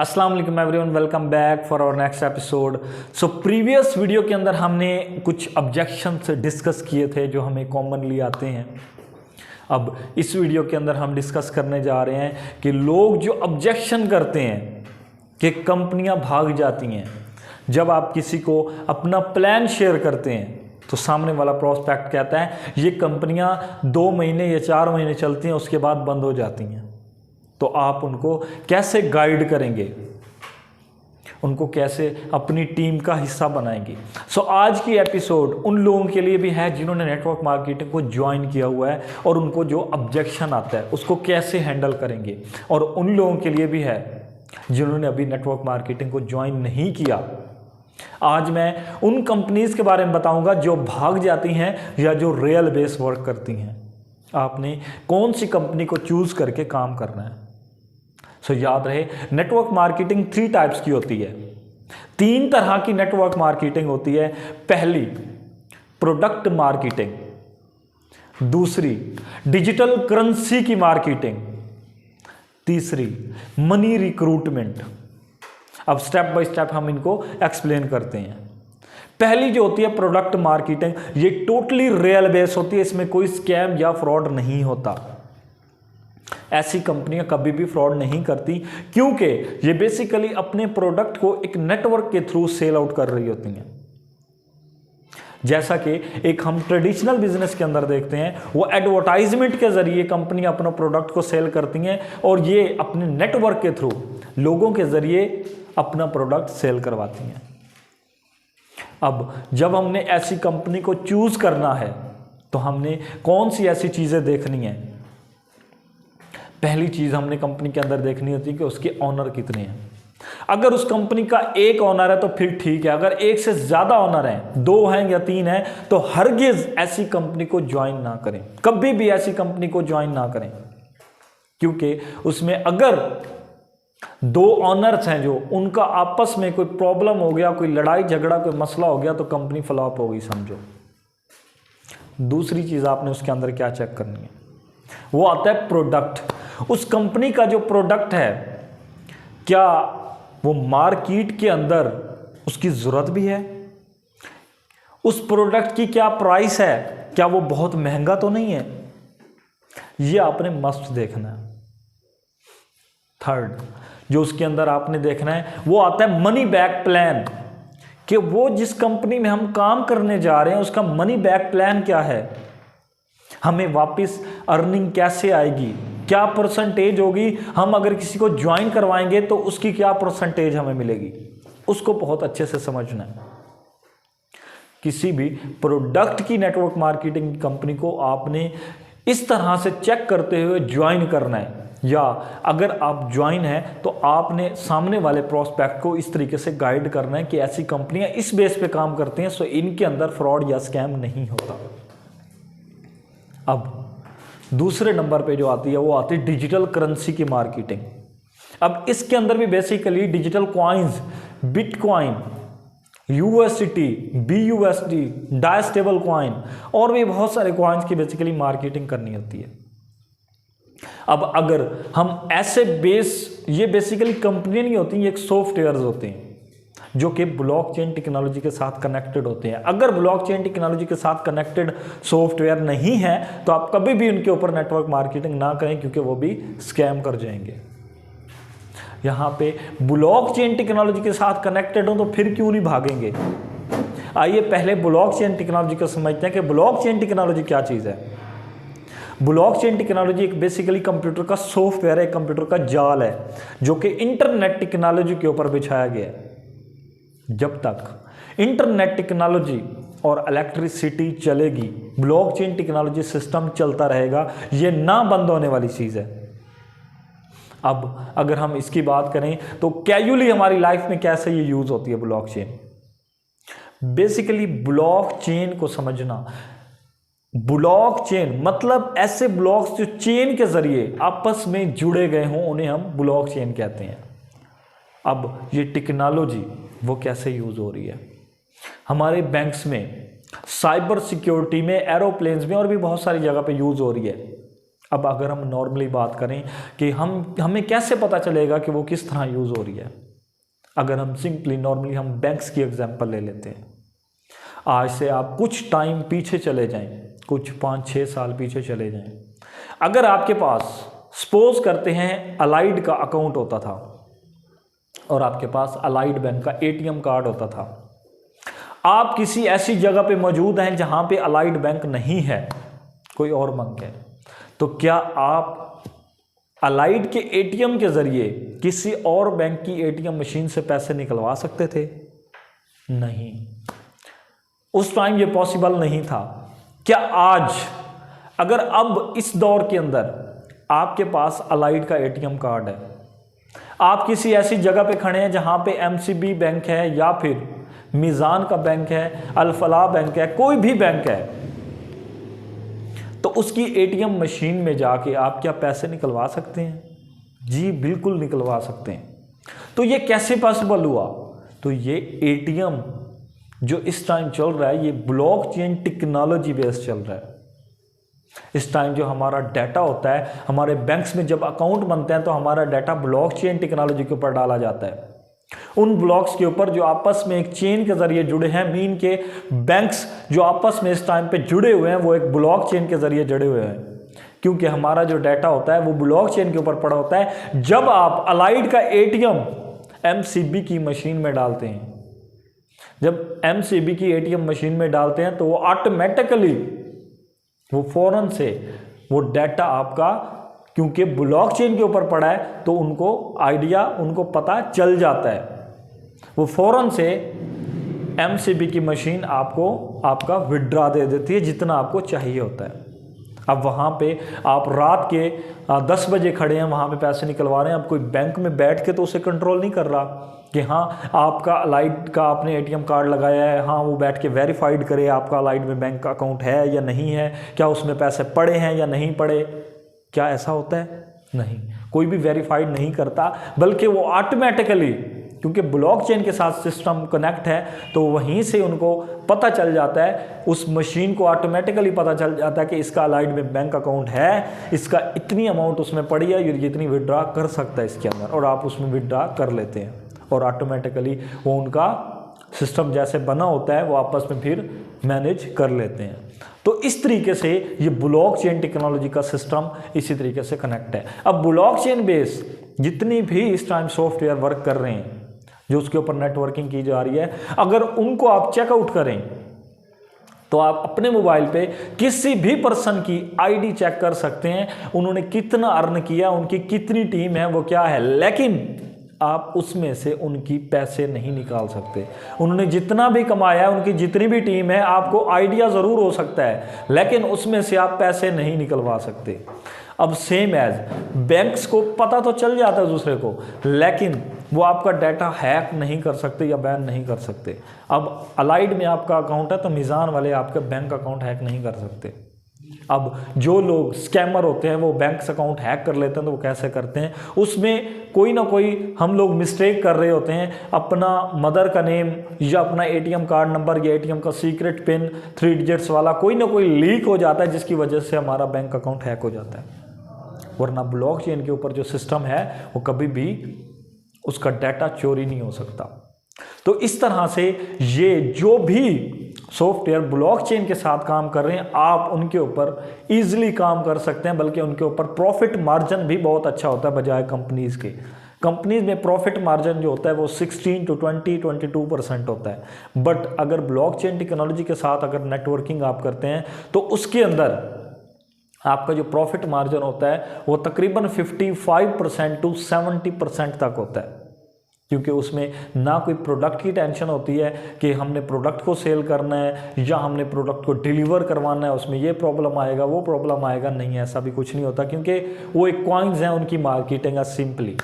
अस्सलाम वालेकुम everyone, welcome back for our next episode. So previous video के अंदर हमने कुछ ऑब्जेक्शंस डिस्कस किए थे जो हमें कॉमनली आते हैं। अब इस वीडियो के अंदर हम डिस्कस करने जा रहे हैं कि लोग जो ऑब्जेक्शन करते हैं कि कंपनियां भाग जाती हैं। जब आप किसी को अपना प्लान शेयर करते हैं तो सामने वाला प्रोस्पेक्ट कहता है ये कंपनियां 2 महीने या 4 महीने चलती हैं, उसके बाद बंद हो जाती हैं। तो आप उनको कैसे गाइड करेंगे, उनको कैसे अपनी टीम का हिस्सा बनाएंगे। सो आज की एपिसोड उन लोगों के लिए भी है जिन्होंने नेटवर्क मार्केटिंग को ज्वाइन किया हुआ है और उनको जो ऑब्जेक्शन आता है उसको कैसे हैंडल करेंगे, और उन लोगों के लिए भी है जिन्होंने अभी नेटवर्क मार्केटिंग को ज्वाइन नहीं किया। आज मैं उन कंपनीज के बारे में बताऊंगा जो भाग जाती हैं या जो रियल बेस वर्क करती हैं। आपने कौन सी कंपनी को चूज करके काम करना है। सो याद रहे, नेटवर्क मार्केटिंग 3 टाइप्स की होती है। 3 तरह की नेटवर्क मार्केटिंग होती है। पहली प्रोडक्ट मार्केटिंग, दूसरी डिजिटल करेंसी की मार्केटिंग, तीसरी मनी रिक्रूटमेंट। अब स्टेप बाय स्टेप हम इनको एक्सप्लेन करते हैं। पहली जो होती है प्रोडक्ट मार्केटिंग, ये टोटली रियल बेस होती है, इसमें कोई स्कैम या फ्रॉड नहीं होता। ऐसी कंपनियां कभी भी फ्रॉड नहीं करती क्योंकि ये बेसिकली अपने प्रोडक्ट को एक नेटवर्क के थ्रू सेल आउट कर रही होती हैं। जैसा कि एक हम ट्रेडिशनल बिजनेस के अंदर देखते हैं, वो एडवर्टाइजमेंट के जरिए कंपनी अपना प्रोडक्ट को सेल करती हैं और ये अपने नेटवर्क के थ्रू लोगों के जरिए अपना प्रोडक्ट सेल करवाती हैं। अब जब हमने ऐसी कंपनी को चूज करना है तो हमने कौन सी ऐसी चीजें देखनी है। पहली चीज हमने कंपनी के अंदर देखनी होती है कि उसके ऑनर कितने हैं। अगर उस कंपनी का एक ऑनर है तो फिर ठीक है, अगर एक से ज्यादा ऑनर हैं, 2 हैं या 3 हैं, तो हरगिज ऐसी कंपनी को ज्वाइन ना करें। कभी भी ऐसी कंपनी को ज्वाइन ना करें, क्योंकि उसमें अगर 2 ऑनर्स हैं जो उनका आपस में कोई प्रॉब्लम हो गया, कोई लड़ाई झगड़ा, कोई मसला हो गया, तो कंपनी फ्लॉप हो गई समझो। दूसरी चीज आपने उसके अंदर क्या चेक करनी है, वो आता है प्रोडक्ट। उस कंपनी का जो प्रोडक्ट है, क्या वो मार्केट के अंदर उसकी जरूरत भी है, उस प्रोडक्ट की क्या प्राइस है, क्या वो बहुत महंगा तो नहीं है। ये आपने मस्ट देखना है। थर्ड जो उसके अंदर आपने देखना है वो आता है मनी बैक प्लान, कि वो जिस कंपनी में हम काम करने जा रहे हैं उसका मनी बैक प्लान क्या है, हमें वापस अर्निंग कैसे आएगी, क्या परसेंटेज होगी, हम अगर किसी को ज्वाइन करवाएंगे तो उसकी क्या परसेंटेज हमें मिलेगी, उसको बहुत अच्छे से समझना है। किसी भी प्रोडक्ट की नेटवर्क मार्केटिंग कंपनी को आपने इस तरह से चेक करते हुए ज्वाइन करना है, या अगर आप ज्वाइन हैं तो आपने सामने वाले प्रोस्पेक्ट को इस तरीके से गाइड करना है कि ऐसी कंपनियां इस बेस पे काम करती हैं, सो इनके अंदर फ्रॉड या स्कैम नहीं होता। अब दूसरे नंबर पे जो आती है वो आती है डिजिटल करेंसी की मार्केटिंग। अब इसके अंदर भी basically digital coins, bitcoin, USD, BUSD, डायस्टेबल कॉइन और भी बहुत सारे कॉइन्स की बेसिकली मार्केटिंग करनी होती है। अब अगर हम ऐसे ये बेसिकली कंपनी नहीं होती, ये एक सॉफ्टवेयर होते हैं जो कि ब्लॉकचेन टेक्नोलॉजी के साथ कनेक्टेड होते हैं। अगर ब्लॉकचेन टेक्नोलॉजी के साथ कनेक्टेड सॉफ्टवेयर नहीं है तो आप कभी भी उनके ऊपर नेटवर्क मार्केटिंग ना करें, क्योंकि वो भी स्कैम कर जाएंगे। यहां पे ब्लॉकचेन टेक्नोलॉजी के साथ कनेक्टेड हो तो फिर क्यों नहीं भागेंगे। आइए पहले ब्लॉकचेन टेक्नोलॉजी को समझते हैं कि ब्लॉकचेन टेक्नोलॉजी क्या चीज है। ब्लॉकचेन टेक्नोलॉजी एक बेसिकली कंप्यूटर का सॉफ्टवेयर है, कंप्यूटर का जाल है जो कि इंटरनेट टेक्नोलॉजी के ऊपर बिछाया गया है। जब तक इंटरनेट टेक्नोलॉजी और इलेक्ट्रिसिटी चलेगी, ब्लॉकचेन टेक्नोलॉजी सिस्टम चलता रहेगा, ये ना बंद होने वाली चीज है। अब अगर हम इसकी बात करें तो कैजुअली हमारी लाइफ में कैसे ये यूज होती है ब्लॉकचेन। बेसिकली ब्लॉकचेन को समझना, ब्लॉकचेन मतलब ऐसे ब्लॉक्स जो चेन के जरिए आपस में जुड़े गए हों, उन्हें हम ब्लॉकचेन कहते हैं। अब ये टेक्नोलॉजी वो कैसे यूज हो रही है हमारे बैंक्स में, साइबर सिक्योरिटी में, एरोप्लेन्स में और भी बहुत सारी जगह पे यूज हो रही है। अब अगर हम नॉर्मली बात करें कि हमें कैसे पता चलेगा कि वो किस तरह यूज़ हो रही है, अगर हम सिंपली नॉर्मली हम बैंक्स की एग्जांपल ले लेते हैं। आज से आप कुछ टाइम पीछे चले जाएं, कुछ 5-6 साल पीछे चले जाएं। अगर आपके पास सपोज करते हैं अलाइड का अकाउंट होता था और आपके पास अलाइड बैंक का एटीएम कार्ड होता था, आप किसी ऐसी जगह पे मौजूद हैं जहां पे अलाइड बैंक नहीं है, कोई और बैंक है, तो क्या आप अलाइड के एटीएम के जरिए किसी और बैंक की एटीएम मशीन से पैसे निकलवा सकते थे? नहीं, उस टाइम ये पॉसिबल नहीं था। क्या आज अगर अब इस दौर के अंदर आपके पास अलाइड का एटीएम कार्ड है, आप किसी ऐसी जगह पे खड़े हैं जहां पे एमसीबी बैंक है या फिर मीज़ान का बैंक है, अल-फलाह बैंक है, कोई भी बैंक है, तो उसकी एटीएम मशीन में जाके आप क्या पैसे निकलवा सकते हैं? जी बिल्कुल निकलवा सकते हैं। तो ये कैसे पॉसिबल हुआ? तो ये एटीएम जो इस टाइम चल रहा है ये ब्लॉकचेन टेक्नोलॉजी बेस्ड चल रहा है। इस टाइम जो हमारा डाटा होता है, हमारे बैंक्स में जब अकाउंट बनते हैं तो हमारा डाटा ब्लॉकचेन टेक्नोलॉजी के ऊपर डाला जाता है। उन ब्लॉक्स के ऊपर जो आपस में एक चेन के जरिए जुड़े हैं, मीन के बैंक्स जो आपस में इस टाइम पे जुड़े हुए हैं वो एक ब्लॉक चेन के जरिए जुड़े हुए हैं, क्योंकि हमारा जो डाटा होता है वो ब्लॉक चेन के ऊपर पड़ा होता है। जब आप अलाइड का एटीएम एमसीबी की मशीन में डालते हैं, जब एमसीबी की एटीएम मशीन में डालते हैं तो वो ऑटोमेटिकली वो फौरन से वो डाटा आपका, क्योंकि ब्लॉकचेन के ऊपर पड़ा है तो उनको आइडिया, उनको पता चल जाता है, वो फौरन से एमसीबी की मशीन आपको आपका विड्रॉ दे देती है जितना आपको चाहिए होता है। अब वहाँ पे आप रात के 10 बजे खड़े हैं, वहाँ पे पैसे निकलवा रहे हैं। अब कोई बैंक में बैठ के तो उसे कंट्रोल नहीं कर रहा कि हाँ आपका अलाइड का आपने एटीएम कार्ड लगाया है, हाँ वो बैठ के वेरीफाइड करे आपका अलाइड में बैंक का अकाउंट है या नहीं है, क्या उसमें पैसे पड़े हैं या नहीं पड़े। क्या ऐसा होता है? नहीं, कोई भी वेरीफाइड नहीं करता, बल्कि वो ऑटोमेटिकली, क्योंकि ब्लॉकचेन के साथ सिस्टम कनेक्ट है तो वहीं से उनको पता चल जाता है, उस मशीन को ऑटोमेटिकली पता चल जाता है कि इसका अलाइड में बैंक अकाउंट है, इसका इतनी अमाउंट उसमें पड़ी है, ये इतनी विड्रॉ कर सकता है इसके अंदर, और आप उसमें विड्रॉ कर लेते हैं और ऑटोमेटिकली वो उनका सिस्टम जैसे बना होता है वो आपस में फिर मैनेज कर लेते हैं। तो इस तरीके से ये ब्लॉकचेन टेक्नोलॉजी का सिस्टम इसी तरीके से कनेक्ट है। अब ब्लॉकचेन बेस जितनी भी इस टाइम सॉफ्टवेयर वर्क कर रहे हैं, जो उसके ऊपर नेटवर्किंग की जा रही है, अगर उनको आप चेकआउट करें तो आप अपने मोबाइल पे किसी भी पर्सन की आईडी चेक कर सकते हैं, उन्होंने कितना अर्न किया, उनकी कितनी टीम है, वो क्या है, लेकिन आप उसमें से उनकी पैसे नहीं निकाल सकते। उन्होंने जितना भी कमाया, उनकी जितनी भी टीम है, आपको आइडिया ज़रूर हो सकता है, लेकिन उसमें से आप पैसे नहीं निकलवा सकते। अब सेम एज बैंक्स को पता तो चल जाता है दूसरे को, लेकिन वो आपका डाटा हैक नहीं कर सकते या बैन नहीं कर सकते। अब अलाइड में आपका अकाउंट है तो मीज़ान वाले आपका बैंक अकाउंट हैक नहीं कर सकते। अब जो लोग स्कैमर होते हैं वो बैंक अकाउंट हैक कर लेते हैं, तो वो कैसे करते हैं, उसमें कोई ना कोई हम लोग मिस्टेक कर रहे होते हैं, अपना मदर का नेम या अपना एटीएम कार्ड नंबर या एटीएम का सीक्रेट पिन 3 डिजिट्स वाला कोई ना कोई लीक हो जाता है, जिसकी वजह से हमारा बैंक अकाउंट हैक हो जाता है। वरना ब्लॉकचेन के ऊपर जो सिस्टम है वो कभी भी उसका डाटा चोरी नहीं हो सकता। तो इस तरह से ये जो भी सॉफ्टवेयर ब्लॉकचेन के साथ काम कर रहे हैं, आप उनके ऊपर इजीली काम कर सकते हैं, बल्कि उनके ऊपर प्रॉफिट मार्जिन भी बहुत अच्छा होता है बजाय कंपनीज के। कंपनीज में प्रॉफिट मार्जिन जो होता है वो 16 to 22% होता है, बट अगर ब्लॉकचेन टेक्नोलॉजी के साथ अगर नेटवर्किंग आप करते हैं तो उसके अंदर आपका जो प्रॉफिट मार्जिन होता है वो तकरीबन 55% to 70% तक होता है, क्योंकि उसमें ना कोई प्रोडक्ट की टेंशन होती है कि हमने प्रोडक्ट को सेल करना है या हमने प्रोडक्ट को डिलीवर करवाना है, उसमें ये प्रॉब्लम आएगा वो प्रॉब्लम आएगा, नहीं, ऐसा भी कुछ नहीं होता, क्योंकि वो एक कॉइन्स हैं, उनकी मार्केटिंग है सिंपली।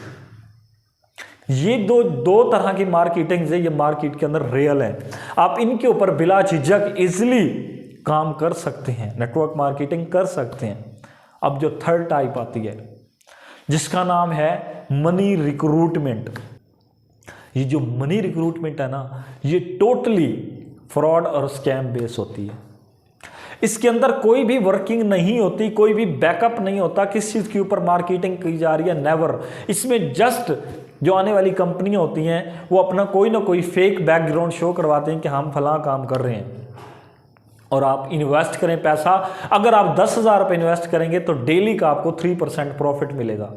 ये दो तरह की मार्केटिंग है, ये मार्केट के अंदर रियल है, आप इनके ऊपर बिला झिझक इजिली काम कर सकते हैं, नेटवर्क मार्केटिंग कर सकते हैं। अब जो थर्ड टाइप आती है जिसका नाम है मनी रिक्रूटमेंट, ये जो मनी रिक्रूटमेंट है ना, ये टोटली फ्रॉड और स्कैम बेस होती है। इसके अंदर कोई भी वर्किंग नहीं होती, कोई भी बैकअप नहीं होता किस चीज़ के ऊपर मार्केटिंग की जा रही है, नेवर। इसमें जस्ट जो आने वाली कंपनियां होती हैं वो अपना कोई ना कोई फेक बैकग्राउंड शो करवाते हैं कि हम फलां काम कर रहे हैं, और आप इन्वेस्ट करें पैसा। अगर आप 10,000 रुपये इन्वेस्ट करेंगे तो डेली का आपको 3% प्रॉफिट मिलेगा,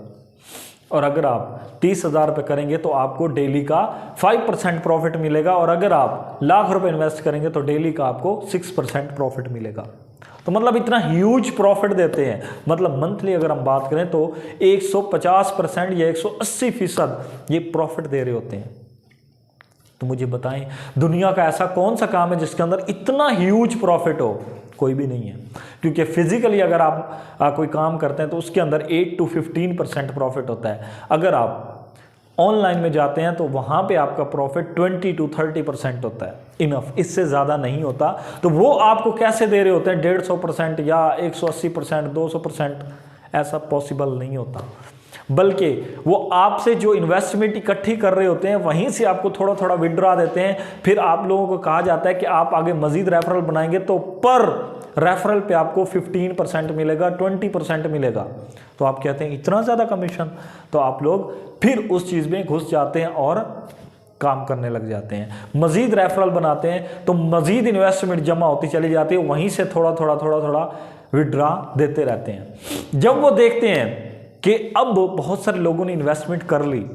और अगर आप 30,000 रुपये करेंगे तो आपको डेली का 5% प्रॉफिट मिलेगा, और अगर आप लाख रुपए इन्वेस्ट करेंगे तो डेली का आपको 6% प्रॉफिट मिलेगा। तो मतलब इतना ह्यूज प्रॉफिट देते हैं। मतलब मंथली अगर हम बात करें तो 150% या 180% ये प्रॉफिट दे रहे होते हैं। तो मुझे बताएं, दुनिया का ऐसा कौन सा काम है जिसके अंदर इतना ह्यूज प्रॉफिट हो? कोई भी नहीं है, क्योंकि फिजिकली अगर आप कोई काम करते हैं तो उसके अंदर 8 to 15% प्रॉफिट होता है। अगर आप ऑनलाइन में जाते हैं तो वहां पे आपका प्रॉफिट 20 to 30% होता है, इनफ, इससे ज़्यादा नहीं होता। तो वो आपको कैसे दे रहे होते हैं 150% या 180%, 200%? ऐसा पॉसिबल नहीं होता, बल्कि वो आपसे जो इन्वेस्टमेंट इकट्ठी कर रहे होते हैं वहीं से आपको थोड़ा थोड़ा विड्रॉ देते हैं। फिर आप लोगों को कहा जाता है कि आप आगे मजीद रेफरल बनाएंगे तो पर रेफरल पे आपको 15% मिलेगा, 20% मिलेगा। तो आप कहते हैं इतना ज़्यादा कमीशन, तो आप लोग फिर उस चीज़ में घुस जाते हैं और काम करने लग जाते हैं, मजीद रेफरल बनाते हैं, तो मजीद इन्वेस्टमेंट जमा होती चली जाती है, वहीं से थोड़ा थोड़ा विड्रॉ देते रहते हैं। जब वो देखते हैं कि अब बहुत सारे लोगों ने इन्वेस्टमेंट कर ली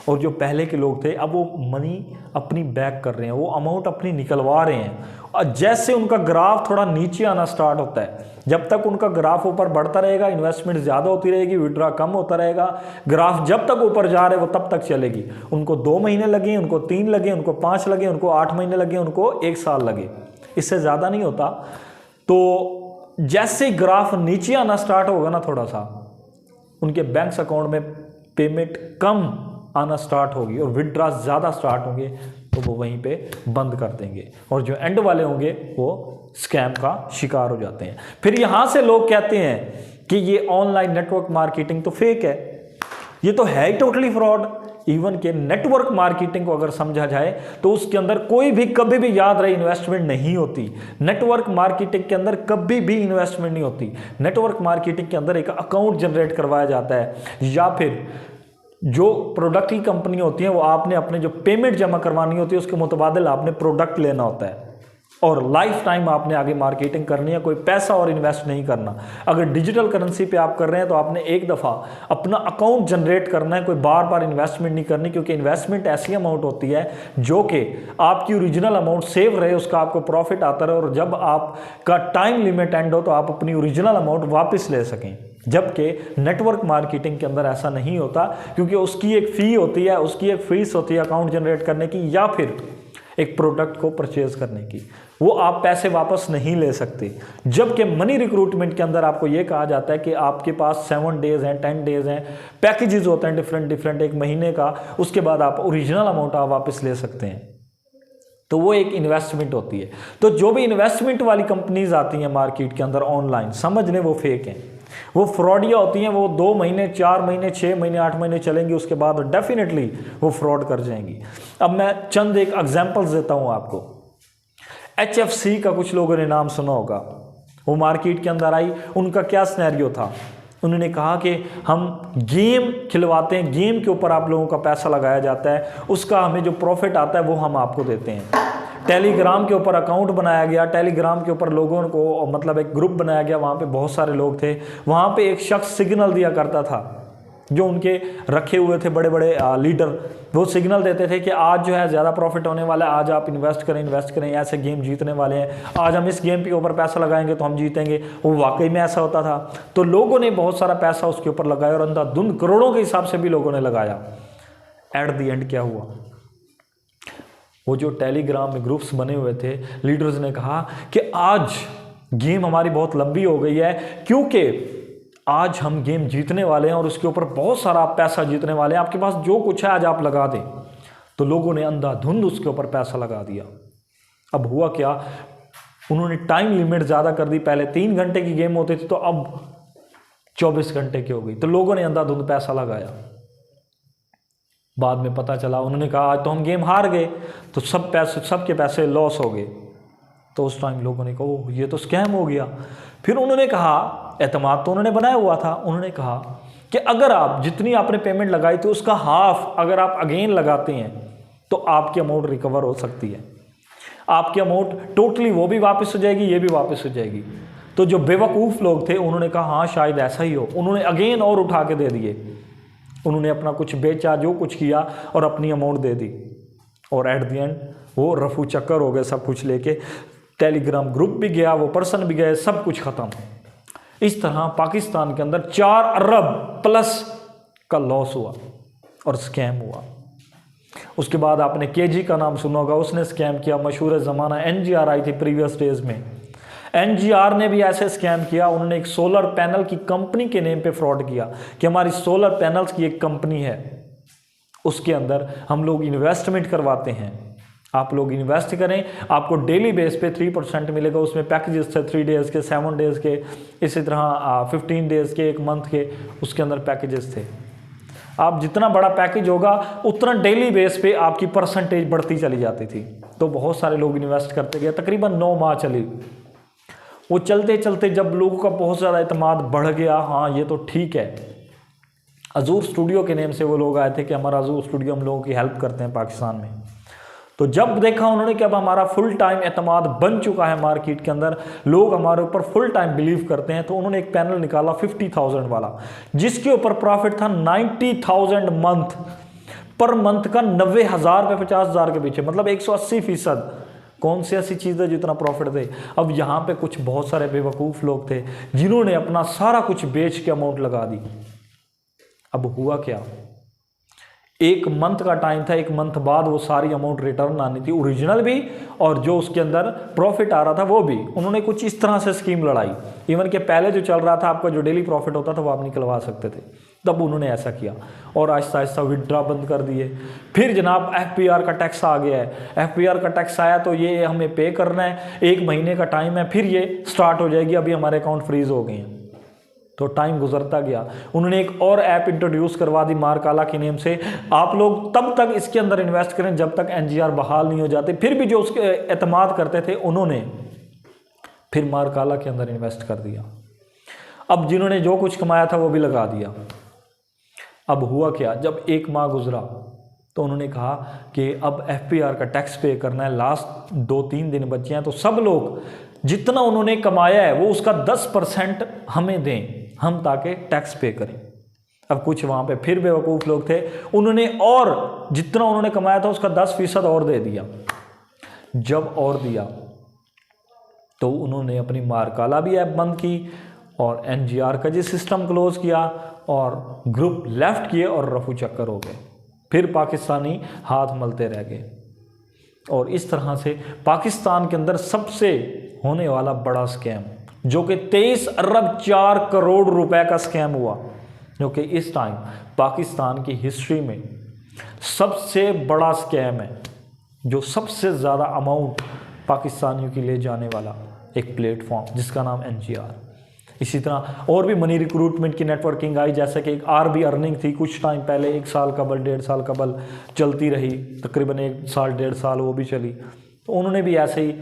और जो पहले के लोग थे अब वो मनी अपनी बैक कर रहे हैं, वो अमाउंट अपनी निकलवा रहे हैं, और जैसे उनका ग्राफ थोड़ा नीचे आना स्टार्ट होता है, जब तक उनका ग्राफ ऊपर बढ़ता रहेगा इन्वेस्टमेंट ज़्यादा होती रहेगी, विड्रॉ कम होता रहेगा। ग्राफ जब तक ऊपर जा रहे वो तब तक चलेगी। उनको 2 महीने लगे, उनको 3 लगे, उनको 5 लगे, उनको 8 महीने लगे, उनको 1 साल लगे, इससे ज़्यादा नहीं होता। तो जैसे ग्राफ नीचे आना स्टार्ट होगा ना, थोड़ा सा उनके बैंक अकाउंट में पेमेंट कम आना स्टार्ट होगी और विड्रॉ ज़्यादा स्टार्ट होंगे, तो वो वहीं पे बंद कर देंगे, और जो एंड वाले होंगे वो स्कैम का शिकार हो जाते हैं। फिर यहाँ से लोग कहते हैं कि ये ऑनलाइन नेटवर्क मार्केटिंग तो फेक है, ये तो है ही टोटली फ्रॉड। इवन के नेटवर्क मार्केटिंग को अगर समझा जाए तो उसके अंदर कोई भी कभी भी, याद रहे, इन्वेस्टमेंट नहीं होती। नेटवर्क मार्केटिंग के अंदर कभी भी इन्वेस्टमेंट नहीं होती। नेटवर्क मार्केटिंग के अंदर एक अकाउंट जनरेट करवाया जाता है, या फिर जो प्रोडक्ट की कंपनी होती है वो आपने अपने जो पेमेंट जमा करवानी होती है उसके मुतबादिल आपने प्रोडक्ट लेना होता है, और लाइफ टाइम आपने आगे मार्केटिंग करनी है, कोई पैसा और इन्वेस्ट नहीं करना। अगर डिजिटल करेंसी पे आप कर रहे हैं तो आपने एक दफ़ा अपना अकाउंट जनरेट करना है, कोई बार बार इन्वेस्टमेंट नहीं करनी, क्योंकि इन्वेस्टमेंट ऐसी अमाउंट होती है जो कि आपकी ओरिजिनल अमाउंट सेव रहे, उसका आपको प्रॉफिट आता रहे, और जब आपका टाइम लिमिट एंड हो तो आप अपनी ओरिजिनल अमाउंट वापस ले सकें। जबकि नेटवर्क मार्केटिंग के अंदर ऐसा नहीं होता, क्योंकि उसकी एक फ़ी होती है, उसकी एक फीस होती है अकाउंट जनरेट करने की, या फिर एक प्रोडक्ट को परचेज करने की, वो आप पैसे वापस नहीं ले सकते। जबकि मनी रिक्रूटमेंट के अंदर आपको ये कहा जाता है कि आपके पास 7 डेज हैं, 10 डेज हैं, पैकेजेस होते हैं डिफरेंट, एक महीने का, उसके बाद आप ओरिजिनल अमाउंट आप वापस ले सकते हैं। तो वो एक इन्वेस्टमेंट होती है। तो जो भी इन्वेस्टमेंट वाली कंपनीज आती हैं मार्केट के अंदर ऑनलाइन, समझ लें वो फेक हैं, वो फ्रॉडिया होती हैं। वो 2 महीने, 4 महीने, 6 महीने, 8 महीने चलेंगी, उसके बाद डेफिनेटली वो फ्रॉड कर जाएंगी। अब मैं चंद एक एग्जांपल्स देता हूं आपको। HFC का कुछ लोगों ने नाम सुना होगा, वो मार्केट के अंदर आई। उनका क्या सिनेरियो था, उन्होंने कहा कि हम गेम खिलवाते हैं, गेम के ऊपर आप लोगों का पैसा लगाया जाता है, उसका हमें जो प्रॉफिट आता है वो हम आपको देते हैं। टेलीग्राम के ऊपर अकाउंट बनाया गया, टेलीग्राम के ऊपर लोगों को, मतलब एक ग्रुप बनाया गया, वहाँ पे बहुत सारे लोग थे। वहाँ पे एक शख्स सिग्नल दिया करता था, जो उनके रखे हुए थे बड़े बड़े लीडर, वो सिग्नल देते थे कि आज जो है ज़्यादा प्रॉफिट होने वाला है, आज आप इन्वेस्ट करें, ऐसे गेम जीतने वाले हैं, आज हम इस गेम के ऊपर पैसा लगाएंगे तो हम जीतेंगे। वो वाकई में ऐसा होता था। तो लोगों ने बहुत सारा पैसा उसके ऊपर लगाया, और अंधाधुंध करोड़ों के हिसाब से भी लोगों ने लगाया। एट द एंड क्या हुआ, वो जो टेलीग्राम में ग्रुप्स बने हुए थे, लीडर्स ने कहा कि आज गेम हमारी बहुत लंबी हो गई है, क्योंकि आज हम गेम जीतने वाले हैं और उसके ऊपर बहुत सारा पैसा जीतने वाले हैं, आपके पास जो कुछ है आज आप लगा दें। तो लोगों ने अंधाधुंध उसके ऊपर पैसा लगा दिया। अब हुआ क्या, उन्होंने टाइम लिमिट ज़्यादा कर दी। पहले 3 घंटे की गेम होती थी, तो अब 24 घंटे की हो गई। तो लोगों ने अंधाधुंध पैसा लगाया। बाद में पता चला, उन्होंने कहा आज तो हम गेम हार गए, तो सबके पैसे लॉस हो गए। तो उस टाइम लोगों ने कहा ओह ये तो स्कैम हो गया। फिर उन्होंने कहा, एतमाद तो उन्होंने बनाया हुआ था, उन्होंने कहा कि अगर आप जितनी आपने पेमेंट लगाई थी उसका हाफ अगर आप अगेन लगाते हैं तो आपकी अमाउंट रिकवर हो सकती है, आपकी अमाउंट टोटली वो भी वापस हो जाएगी, ये भी वापस हो जाएगी। तो जो बेवकूफ़ लोग थे उन्होंने कहा हाँ शायद ऐसा ही हो, उन्होंने अगेन और उठा के दे दिए, उन्होंने अपना कुछ बेचा, जो कुछ किया और अपनी अमाउंट दे दी, और एट द एंड वो रफू चक्कर हो गए सब कुछ लेके, टेलीग्राम ग्रुप भी गया, वो पर्सन भी गए, सब कुछ ख़त्म। इस तरह पाकिस्तान के अंदर 4 अरब प्लस का लॉस हुआ और स्कैम हुआ। उसके बाद आपने केजी का नाम सुना होगा, उसने स्कैम किया, मशहूर ज़माना एनजीआर आई थी प्रीवियस डेज में, एनजीआर ने भी ऐसे स्कैम किया। उन्होंने एक सोलर पैनल की कंपनी के नेम पे फ्रॉड किया कि हमारी सोलर पैनल्स की एक कंपनी है, उसके अंदर हम लोग इन्वेस्टमेंट करवाते हैं, आप लोग इन्वेस्ट करें, आपको डेली बेस पे 3% मिलेगा। उसमें पैकेजेस थे 3 डेज़ के, 7 डेज़ के, इसी तरह 15 डेज़ के, 1 मंथ के, उसके अंदर पैकेजेस थे। आप जितना बड़ा पैकेज होगा उतना डेली बेस पे आपकी परसेंटेज बढ़ती चली जाती थी। तो बहुत सारे लोग इन्वेस्ट करते गए, तकरीबन 9 माह चली। वो चलते चलते जब लोगों का बहुत ज़्यादा एतमाद बढ़ गया, हाँ ये तो ठीक है, अजूर स्टूडियो के नेम से वो लोग आए थे कि हमारा अजूर स्टूडियो हम लोगों की हेल्प करते हैं पाकिस्तान में। तो जब देखा उन्होंने कि अब हमारा फुल टाइम एतमाद बन चुका है मार्केट के अंदर, लोग हमारे ऊपर फुल टाइम बिलीव करते हैं, तो उन्होंने एक पैनल निकाला 50,000 वाला, जिसके ऊपर प्रॉफिट था 90,000 मंथ, पर मंथ का 90,000 पे 50,000 के पीछे, मतलब 180%। कौन सी ऐसी चीज़ है जितना प्रॉफिट दे। अब यहाँ पे कुछ बहुत सारे बेवकूफ़ लोग थे जिन्होंने अपना सारा कुछ बेच के अमाउंट लगा दी। अब हुआ क्या, 1 मंथ का टाइम था, 1 मंथ बाद वो सारी अमाउंट रिटर्न आनी थी, ओरिजिनल भी और जो उसके अंदर प्रॉफिट आ रहा था वो भी। उन्होंने कुछ इस तरह से स्कीम लड़ाई, इवन के पहले जो चल रहा था आपका जो डेली प्रॉफिट होता था वो आप निकलवा सकते थे, तब उन्होंने ऐसा किया और आहिस्ता आहिस्ता विड्रा बंद कर दिए। फिर जनाब FPR का टैक्स आ गया है, FPR का टैक्स आया तो ये हमें पे करना है, 1 महीने का टाइम है, फिर ये स्टार्ट हो जाएगी। अभी हमारे अकाउंट फ्रीज हो गए हैं, तो टाइम गुजरता गया। उन्होंने एक और ऐप इंट्रोड्यूस करवा दी मारकाला के नेम से, आप लोग तब तक इसके अंदर इन्वेस्ट करें जब तक NGR बहाल नहीं हो जाते। फिर भी जो उसके एतमाद करते थे उन्होंने फिर मारकाला के अंदर इन्वेस्ट कर दिया। अब जिन्होंने जो कुछ कमाया था वो भी लगा दिया। अब हुआ क्या, जब 1 माह गुजरा तो उन्होंने कहा कि अब FPR का टैक्स पे करना है, लास्ट 2-3 दिन बचे हैं, तो सब लोग जितना उन्होंने कमाया है वो उसका 10% हमें दें, हम ताकि टैक्स पे करें। अब कुछ वहाँ पे फिर बेवकूफ़ लोग थे, उन्होंने और जितना उन्होंने कमाया था उसका 10% और दे दिया। जब और दिया तो उन्होंने अपनी मारकाला भी ऐप बंद की और NGR का जी सिस्टम क्लोज किया और ग्रुप लेफ्ट किए और रफू चक्कर हो गए। फिर पाकिस्तानी हाथ मलते रह गए और इस तरह से पाकिस्तान के अंदर सबसे होने वाला बड़ा स्कैम जो कि 23 अरब 4 करोड़ रुपए का स्कैम हुआ, जो कि इस टाइम पाकिस्तान की हिस्ट्री में सबसे बड़ा स्कैम है, जो सबसे ज़्यादा अमाउंट पाकिस्तानियों की ले जाने वाला एक प्लेटफॉर्म जिसका नाम NGR। इसी तरह और भी मनी रिक्रूटमेंट की नेटवर्किंग आई, जैसे कि एक RB अर्निंग थी कुछ टाइम पहले, 1 साल कबल 1.5 साल कबल चलती रही, तकरीबन 1 साल 1.5 साल वो भी चली, तो उन्होंने भी ऐसे ही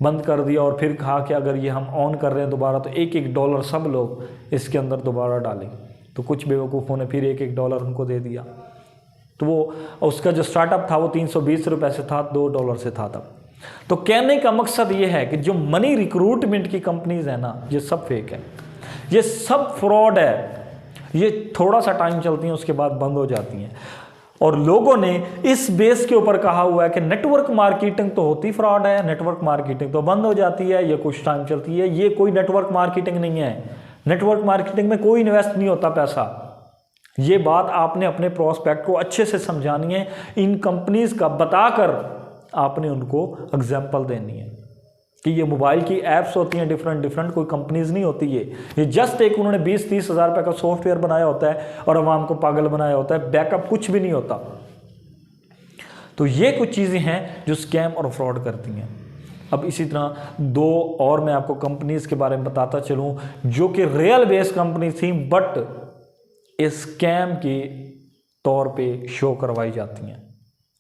बंद कर दिया और फिर कहा कि अगर ये हम ऑन कर रहे हैं दोबारा तो $1 सब लोग इसके अंदर दोबारा डालें। तो कुछ बेवकूफ़ों ने फिर $1 उनको दे दिया। तो वो उसका जो स्टार्टअप था वो 320 रुपये से था, $2 से था तब। तो कहने का मकसद ये है कि जो मनी रिक्रूटमेंट की कंपनीज़ है ना, ये सब फेक है, ये सब फ्रॉड है, ये थोड़ा सा टाइम चलती हैं उसके बाद बंद हो जाती हैं। और लोगों ने इस बेस के ऊपर कहा हुआ है कि नेटवर्क मार्केटिंग तो होती फ्रॉड है, नेटवर्क मार्केटिंग तो बंद हो जाती है, ये कुछ टाइम चलती है। ये कोई नेटवर्क मार्केटिंग नहीं है, नेटवर्क मार्केटिंग में कोई इन्वेस्ट नहीं होता पैसा। ये बात आपने अपने प्रोस्पेक्ट को अच्छे से समझानी है, इन कंपनीज का बताकर आपने उनको एग्जाम्पल देनी है कि ये मोबाइल की ऐप्स होती हैं डिफरेंट, कोई कंपनीज नहीं होती। ये जस्ट एक उन्होंने 20-30 हज़ार रुपये का सॉफ्टवेयर बनाया होता है और आवाम को पागल बनाया होता है, बैकअप कुछ भी नहीं होता। तो ये कुछ चीज़ें हैं जो स्कैम और फ्रॉड करती हैं। अब इसी तरह 2 और मैं आपको कंपनीज के बारे में बताता चलूँ जो कि रियल बेस कंपनी थी बट स्कैम के तौर पे शो करवाई जाती हैं।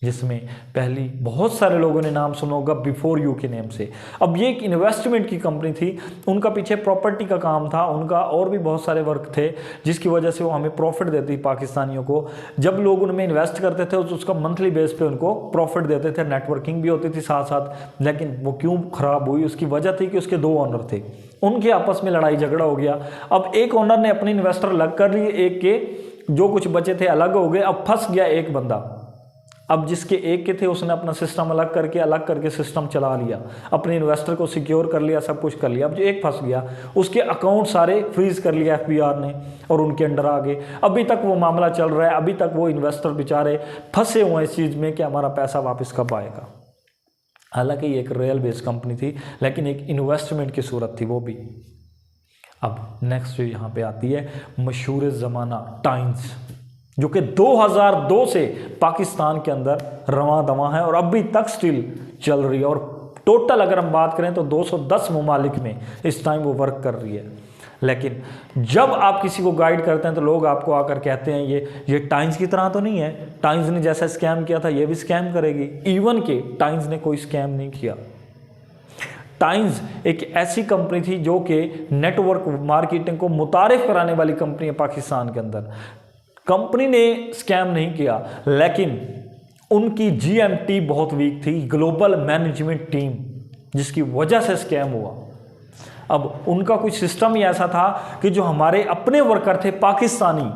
जिसमें पहली बहुत सारे लोगों ने नाम सुना होगा बिफोर यू के नेम से। अब ये एक इन्वेस्टमेंट की कंपनी थी, उनका पीछे प्रॉपर्टी का काम था, उनका और भी बहुत सारे वर्क थे जिसकी वजह से वो हमें प्रॉफिट देती पाकिस्तानियों को। जब लोग उनमें इन्वेस्ट करते थे तो उसका मंथली बेस पे उनको प्रॉफिट देते थे, नेटवर्किंग भी होती थी साथ साथ। लेकिन वो क्यों खराब हुई, उसकी वजह थी कि उसके 2 ओनर थे, उनके आपस में लड़ाई झगड़ा हो गया। अब एक ओनर ने अपने इन्वेस्टर अलग कर लिए, एक के जो कुछ बचे थे अलग हो गए। अब फंस गया एक बंदा। अब जिसके एक के थे उसने अपना सिस्टम अलग करके सिस्टम चला लिया, अपने इन्वेस्टर को सिक्योर कर लिया, सब कुछ कर लिया। अब जो एक फंस गया उसके अकाउंट सारे फ्रीज कर लिया एफबीआर ने और उनके अंडर आ गए। अभी तक वो मामला चल रहा है, अभी तक वो इन्वेस्टर बेचारे फंसे हुए हैं इस चीज़ में कि हमारा पैसा वापस कब आएगा। हालांकि ये एक रियल बेस्ड कंपनी थी लेकिन एक इन्वेस्टमेंट की सूरत थी वो भी। अब नेक्स्ट जो यहाँ पे आती है मशहूर ज़माना टाइम्स, जो कि 2002 से पाकिस्तान के अंदर रवां दवां है और अभी तक स्टिल चल रही है। और टोटल अगर हम बात करें तो 210 ममालिक में इस टाइम वो वर्क कर रही है। लेकिन जब आप किसी को गाइड करते हैं तो लोग आपको आकर कहते हैं ये टाइम्स की तरह तो नहीं है, टाइम्स ने जैसा स्कैम किया था ये भी स्कैम करेगी। इवन के टाइम्स ने कोई स्कैम नहीं किया। टाइम्स एक ऐसी कंपनी थी जो कि नेटवर्क मार्केटिंग को मुतारिफ कराने वाली कंपनी है पाकिस्तान के अंदर। कंपनी ने स्कैम नहीं किया लेकिन उनकी जीएमटी बहुत वीक थी, ग्लोबल मैनेजमेंट टीम, जिसकी वजह से स्कैम हुआ। अब उनका कुछ सिस्टम ही ऐसा था कि जो हमारे अपने वर्कर थे पाकिस्तानी,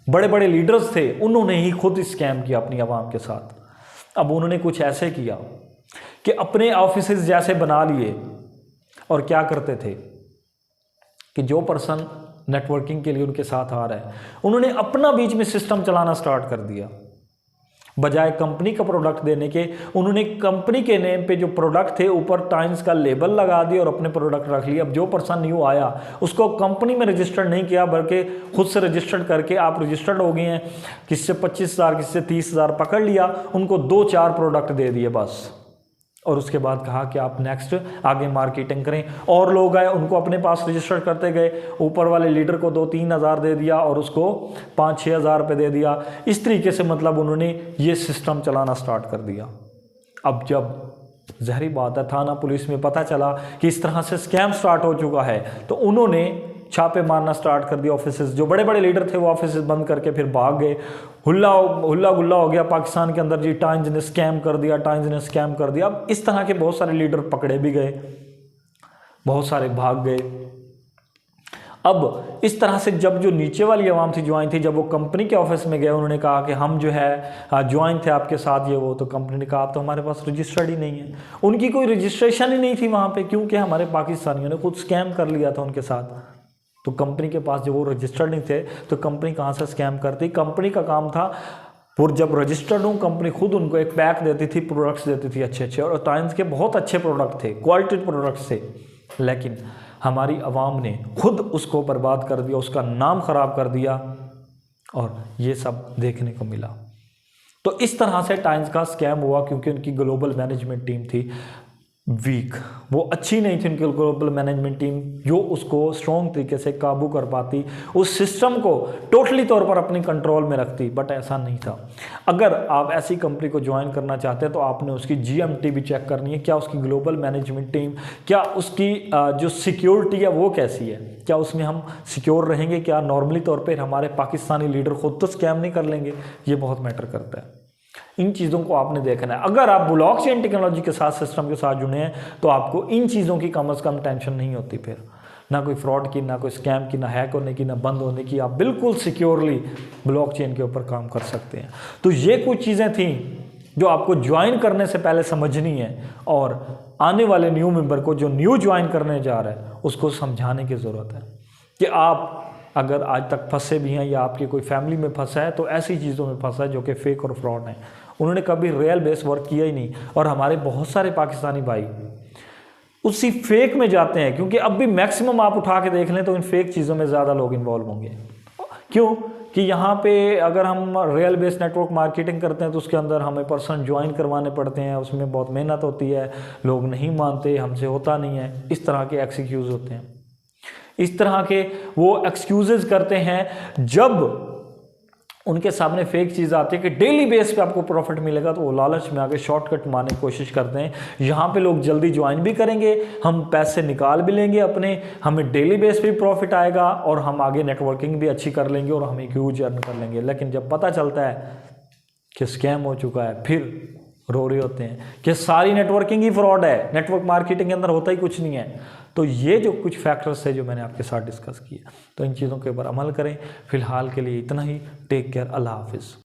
बड़े बड़े लीडर्स थे, उन्होंने ही खुद स्कैम किया अपनी आवाम के साथ। अब उन्होंने कुछ ऐसे किया कि अपने ऑफिसेज जैसे बना लिए और क्या करते थे कि जो पर्सन नेटवर्किंग के लिए उनके साथ आ रहा है उन्होंने अपना बीच में सिस्टम चलाना स्टार्ट कर दिया। बजाय कंपनी का प्रोडक्ट देने के उन्होंने कंपनी के नेम पे जो प्रोडक्ट थे ऊपर टाइम्स का लेबल लगा दिया और अपने प्रोडक्ट रख लिया। अब जो पर्सन न्यू आया उसको कंपनी में रजिस्टर्ड नहीं किया बल्कि खुद से रजिस्टर्ड करके आप रजिस्टर्ड हो गए हैं, किससे 25,000 किससे 30,000 पकड़ लिया, उनको 2-4 प्रोडक्ट दे दिए बस। और उसके बाद कहा कि आप नेक्स्ट आगे मार्केटिंग करें। और लोग आए उनको अपने पास रजिस्टर करते गए, ऊपर वाले लीडर को 2-3 हज़ार दे दिया और उसको 5-6 हज़ार रुपये दे दिया। इस तरीके से मतलब उन्होंने ये सिस्टम चलाना स्टार्ट कर दिया। अब जब ज़हरी बात है थाना पुलिस में पता चला कि इस तरह से स्कैम स्टार्ट हो चुका है तो उन्होंने छापे मारना स्टार्ट कर दिया। ऑफिसेस जो बड़े बड़े लीडर थे वो ऑफिसेस बंद करके फिर भाग गए। हुल्ला गुल्ला हो गया पाकिस्तान के अंदर, जी टाइम्स ने स्कैम कर दिया, टाइम्स ने स्कैम कर दिया। अब इस तरह के बहुत सारे लीडर पकड़े भी गए, बहुत सारे भाग गए। अब इस तरह से जब जो नीचे वाली आवाम थी ज्वाइन थी, जब वो कंपनी के ऑफिस में गए उन्होंने कहा कि हम जो है ज्वाइन थे आपके साथ ये वो, तो कंपनी ने कहा आप तो हमारे पास रजिस्टर्ड ही नहीं है। उनकी कोई रजिस्ट्रेशन ही नहीं थी वहाँ पे, क्योंकि हमारे पाकिस्तानियों ने खुद स्कैम कर लिया था उनके साथ। तो कंपनी के पास जब वो रजिस्टर्ड नहीं थे तो कंपनी कहाँ से स्कैम करती। कंपनी का काम था और जब रजिस्टर्ड हूँ कंपनी खुद उनको एक पैक देती थी, प्रोडक्ट्स देती थी अच्छे और टाइम्स के बहुत अच्छे प्रोडक्ट थे, क्वालिटी प्रोडक्ट्स थे। लेकिन हमारी आवाम ने खुद उसको बर्बाद कर दिया, उसका नाम ख़राब कर दिया और ये सब देखने को मिला। तो इस तरह से टाइम्स का स्कैम हुआ क्योंकि उनकी ग्लोबल मैनेजमेंट टीम थी वीक, वो अच्छी नहीं थी उनकी ग्लोबल मैनेजमेंट टीम जो उसको स्ट्रॉन्ग तरीके से काबू कर पाती, उस सिस्टम को टोटली तौर पर अपनी कंट्रोल में रखती। बट ऐसा नहीं था। अगर आप ऐसी कंपनी को ज्वाइन करना चाहते हैं तो आपने उसकी जीएमटी भी चेक करनी है, क्या उसकी ग्लोबल मैनेजमेंट टीम, क्या उसकी जो सिक्योरिटी है वो कैसी है, क्या उसमें हम सिक्योर रहेंगे, क्या नॉर्मली तौर पर हमारे पाकिस्तानी लीडर खुद तो स्कैम नहीं कर लेंगे। ये बहुत मैटर करता है। इन चीज़ों को आपने देखना है। अगर आप ब्लॉकचेन टेक्नोलॉजी के साथ, सिस्टम के साथ जुड़े हैं तो आपको इन चीज़ों की कम से कम टेंशन नहीं होती। फिर ना कोई फ्रॉड की, ना कोई स्कैम की, ना हैक होने की, ना बंद होने की। आप बिल्कुल सिक्योरली ब्लॉकचेन के ऊपर काम कर सकते हैं। तो ये कुछ चीज़ें थी जो आपको ज्वाइन करने से पहले समझनी है और आने वाले न्यू मेंबर को जो न्यू ज्वाइन करने जा रहा है उसको समझाने की ज़रूरत है कि आप अगर आज तक फंसे भी हैं या आपकी कोई फैमिली में फंसा है तो ऐसी चीज़ों में फंसा है जो कि फेक और फ्रॉड है। उन्होंने कभी रियल बेस वर्क किया ही नहीं। और हमारे बहुत सारे पाकिस्तानी भाई उसी फेक में जाते हैं, क्योंकि अब भी मैक्सिमम आप उठा के देख लें तो इन फेक चीज़ों में ज़्यादा लोग इन्वॉल्व होंगे। क्यों कि यहाँ पे अगर हम रियल बेस नेटवर्क मार्केटिंग करते हैं तो उसके अंदर हमें पर्सन ज्वाइन करवाने पड़ते हैं, उसमें बहुत मेहनत होती है, लोग नहीं मानते, हमसे होता नहीं है, इस तरह के एक्सक्यूज़ होते हैं। इस तरह के वो एक्सक्यूजेज करते हैं जब उनके सामने फेक चीज़ आती है कि डेली बेस पे आपको प्रॉफिट मिलेगा, तो वो लालच में आके शॉर्टकट मारने की कोशिश करते हैं। यहाँ पे लोग जल्दी ज्वाइन भी करेंगे, हम पैसे निकाल भी लेंगे अपने, हमें डेली बेस पे प्रॉफिट आएगा और हम आगे नेटवर्किंग भी अच्छी कर लेंगे और हम एक ह्यूज अर्न कर लेंगे। लेकिन जब पता चलता है कि स्कैम हो चुका है, फिर रो रहे होते हैं कि सारी नेटवर्किंग ही फ्रॉड है, नेटवर्क मार्केटिंग के अंदर होता ही कुछ नहीं है। तो ये जो कुछ फैक्टर्स है जो मैंने आपके साथ डिस्कस किए, तो इन चीज़ों के ऊपर अमल करें। फिलहाल के लिए इतना ही। टेक केयर, अल्लाह हाफिज़।